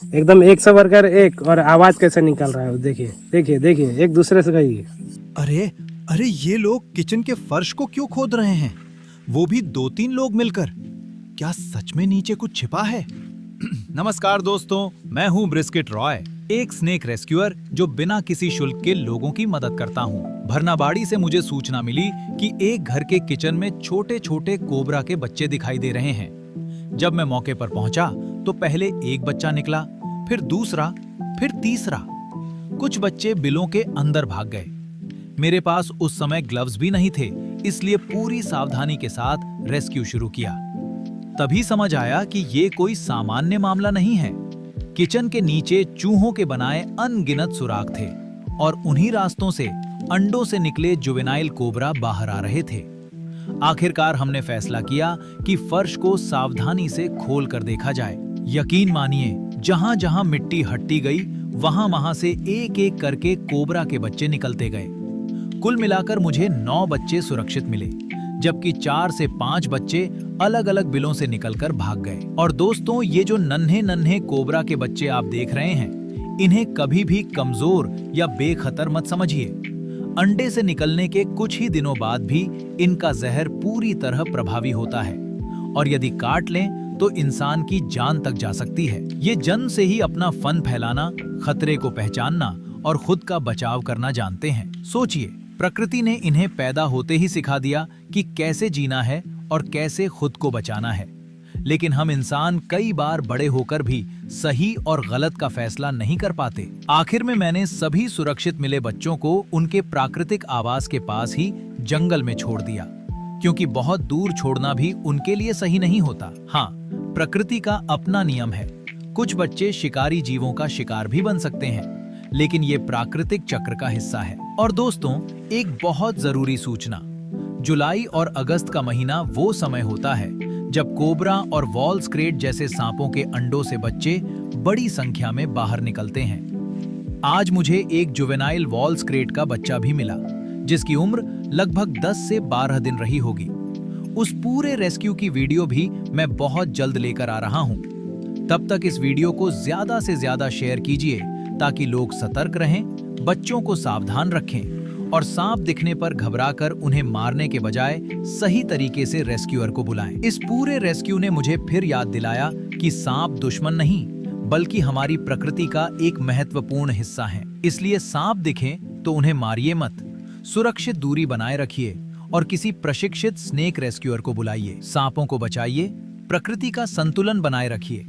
एकदम एक से बढ़कर एक, और आवाज कैसे निकल रहा है, देखिए देखिए देखिए, एक दूसरे से कहिए। अरे अरे, ये लोग किचन के फर्श को क्यों खोद रहे हैं? वो भी 2-3 लोग मिलकर। क्या सच में नीचे कुछ छिपा है? नमस्कार दोस्तों, मैं हूँ ब्रिस्किट रॉय, एक स्नेक रेस्क्यूअर जो बिना किसी शुल्क के लोगों की मदद करता हूँ। भरनाबाड़ी से मुझे सूचना मिली कि एक घर के किचन में छोटे छोटे कोबरा के बच्चे दिखाई दे रहे हैं। जब मैं मौके पर पहुंचा तो पहले एक बच्चा निकला, फिर दूसरा, फिर तीसरा। कुछ बच्चे बिलों के अंदर भाग गए। मेरे पास उस समय ग्लव्स भी नहीं थे, इसलिए पूरी सावधानी के साथ रेस्क्यू शुरू किया। तभी समझ आया कि ये कोई सामान्य मामला नहीं है। किचन के नीचे चूहों के बनाए अनगिनत सुराख थे और उन्हीं रास्तों से अंडों से निकले जुवेनाइल कोबरा बाहर आ रहे थे। आखिरकार हमने फैसला किया कि फर्श को सावधानी से खोल कर देखा जाए। यकीन मानिए, जहां जहां मिट्टी हटती गई, वहां से एक एक करके कोबरा के बच्चे निकलते गए। कुल मिलाकर मुझे 9 बच्चे सुरक्षित मिले, जबकि 4 से 5 बच्चे अलग अलग बिलों से निकलकर भाग गए। और दोस्तों, ये जो नन्हे नन्हे कोबरा के बच्चे आप देख रहे हैं, इन्हें कभी भी कमजोर या बेखतर मत समझिए। अंडे से निकलने के कुछ ही दिनों बाद भी इनका जहर पूरी तरह प्रभावी होता है और यदि काट लें तो इंसान की जान तक जा सकती है। ये जन्म से ही अपना फन फैलाना, खतरे को पहचानना और खुद का बचाव करना जानते हैं। सोचिए, प्रकृति ने इन्हें पैदा होते ही सिखा दिया कि कैसे जीना है और कैसे खुद को बचाना है। लेकिन हम इंसान कई बार बड़े होकर भी सही और गलत का फैसला नहीं कर पाते। आखिर में मैंने सभी सुरक्षित मिले बच्चों को उनके प्राकृतिक आवास के पास ही जंगल में छोड़ दिया, क्योंकि बहुत दूर छोड़ना भी उनके लिए सही नहीं होता। हाँ, प्रकृति का अपना नियम है। कुछ बच्चे शिकारी जीवों का शिकार भी बन सकते हैं, लेकिन ये प्राकृतिक चक्र का हिस्सा है। और दोस्तों, एक बहुत जरूरी सूचना, जुलाई और अगस्त का महीना वो समय होता है जब कोबरा और वॉल स्क्रेट जैसे सांपों के अंडों से बच्चे बड़ी संख्या में बाहर निकलते हैं। आज मुझे एक जुवेनाइल वॉल स्क्रेट का बच्चा भी मिला, जिसकी उम्र लगभग 10 से 12 दिन रही होगी। उस पूरे रेस्क्यू की वीडियो भी मैं बहुत जल्द लेकर आ रहा हूं। तब तक इस वीडियो को ज्यादा से ज्यादा शेयर कीजिए ताकि लोग सतर्क रहें, बच्चों को सावधान रखें और सांप दिखने पर घबराकर उन्हें मारने के बजाय सही तरीके से रेस्क्यूअर को बुलाएं। इस पूरे रेस्क्यू ने मुझे फिर याद दिलाया कि सांप दुश्मन नहीं, बल्कि हमारी प्रकृति का एक महत्वपूर्ण हिस्सा है। इसलिए सांप दिखें तो उन्हें मारिए मत, सुरक्षित दूरी बनाए रखिए और किसी प्रशिक्षित स्नेक रेस्क्यूअर को बुलाइए। सांपों को बचाइए, प्रकृति का संतुलन बनाए रखिए।